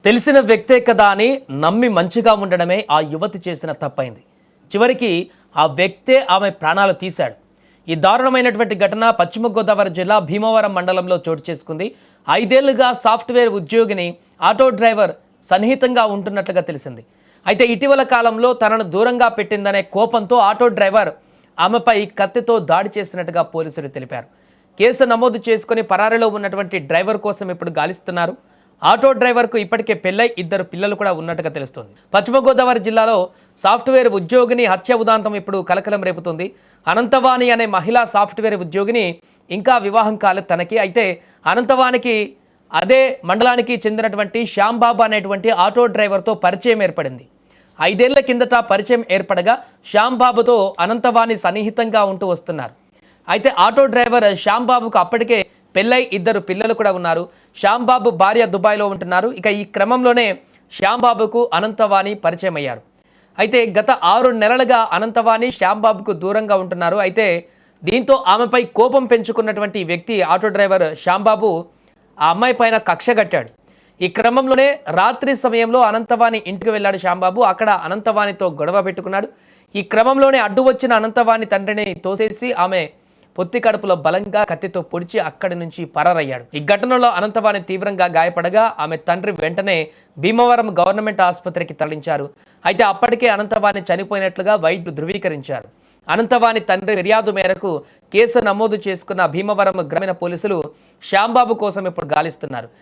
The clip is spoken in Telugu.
తెలిసిన వ్యక్తే కదా అని నమ్మి మంచిగా ఉండడమే ఆ యువతి చేసిన తప్పైంది. చివరికి ఆ వ్యక్తే ఆమె ప్రాణాలు తీశాడు. ఈ దారుణమైనటువంటి ఘటన పశ్చిమ గోదావరి జిల్లా భీమవరం మండలంలో చోటు చేసుకుంది. 5 ఏళ్లుగా సాఫ్ట్వేర్ ఉద్యోగిని ఆటో డ్రైవర్ సన్నిహితంగా ఉంటున్నట్లుగా తెలిసింది. అయితే ఇటీవల కాలంలో తనను దూరంగా పెట్టిందనే కోపంతో ఆటో డ్రైవర్ ఆమెపై కత్తితో దాడి చేసినట్టుగా పోలీసులు తెలిపారు. కేసు నమోదు చేసుకుని పరారీలో ఉన్నటువంటి డ్రైవర్ కోసం ఇప్పుడు గాలిస్తున్నారు. ఆటో డ్రైవర్కు ఇప్పటికే పెళ్ళై 2 పిల్లలు కూడా ఉన్నట్టుగా తెలుస్తోంది. పశ్చిమ గోదావరి జిల్లాలో సాఫ్ట్వేర్ ఉద్యోగిని హత్య ఉదాంతం ఇప్పుడు కలకలం రేపుతుంది. అనంతవాణి అనే మహిళా సాఫ్ట్వేర్ ఉద్యోగిని ఇంకా వివాహం కాలేదు తనకి. అయితే అనంతవానికి అదే మండలానికి చెందినటువంటి శ్యాంబాబు అనేటువంటి ఆటో డ్రైవర్తో పరిచయం ఏర్పడింది. 5 ఏళ్ల కిందట పరిచయం ఏర్పడగా శ్యాంబాబుతో అనంతవాణి సన్నిహితంగా ఉంటూ వస్తున్నారు. అయితే ఆటో డ్రైవర్ శ్యాంబాబుకు అప్పటికే పెళ్ళై 2 పిల్లలు కూడా ఉన్నారు. శ్యాంబాబు భార్య దుబాయ్లో ఉంటున్నారు. ఇక ఈ క్రమంలోనే శ్యాంబాబుకు అనంతవాణి పరిచయం అయ్యారు. అయితే గత 6 నెలలుగా అనంతవాణి శ్యాంబాబుకు దూరంగా ఉంటున్నారు. అయితే దీంతో ఆమెపై కోపం పెంచుకున్నటువంటి వ్యక్తి ఆటో డ్రైవర్ శ్యాంబాబు ఆ అమ్మాయి పైన కక్ష కట్టాడు. ఈ క్రమంలోనే రాత్రి సమయంలో అనంతవాణి ఇంటికి వెళ్ళాడు శ్యాంబాబు. అక్కడ అనంతవాణితో గొడవ పెట్టుకున్నాడు. ఈ క్రమంలోనే అడ్డు వచ్చిన అనంతవాణి తండ్రిని తోసేసి ఆమె పొత్తి కడుపులో బలంగా కత్తితో పొడిచి అక్కడి నుంచి పరారయ్యాడు. ఈ ఘటనలో అనంతవాణి తీవ్రంగా గాయపడగా ఆమె తండ్రి వెంటనే భీమవరం గవర్నమెంట్ ఆసుపత్రికి తరలించారు. అయితే అప్పటికే అనంతవాణి చనిపోయినట్లుగా వైద్యులు ధృవీకరించారు. అనంతవాణి తండ్రి ఫిర్యాదు మేరకు కేసు నమోదు చేసుకున్న భీమవరం గ్రామీణ పోలీసులు శ్యాంబాబు కోసం ఇప్పుడు గాలిస్తున్నారు.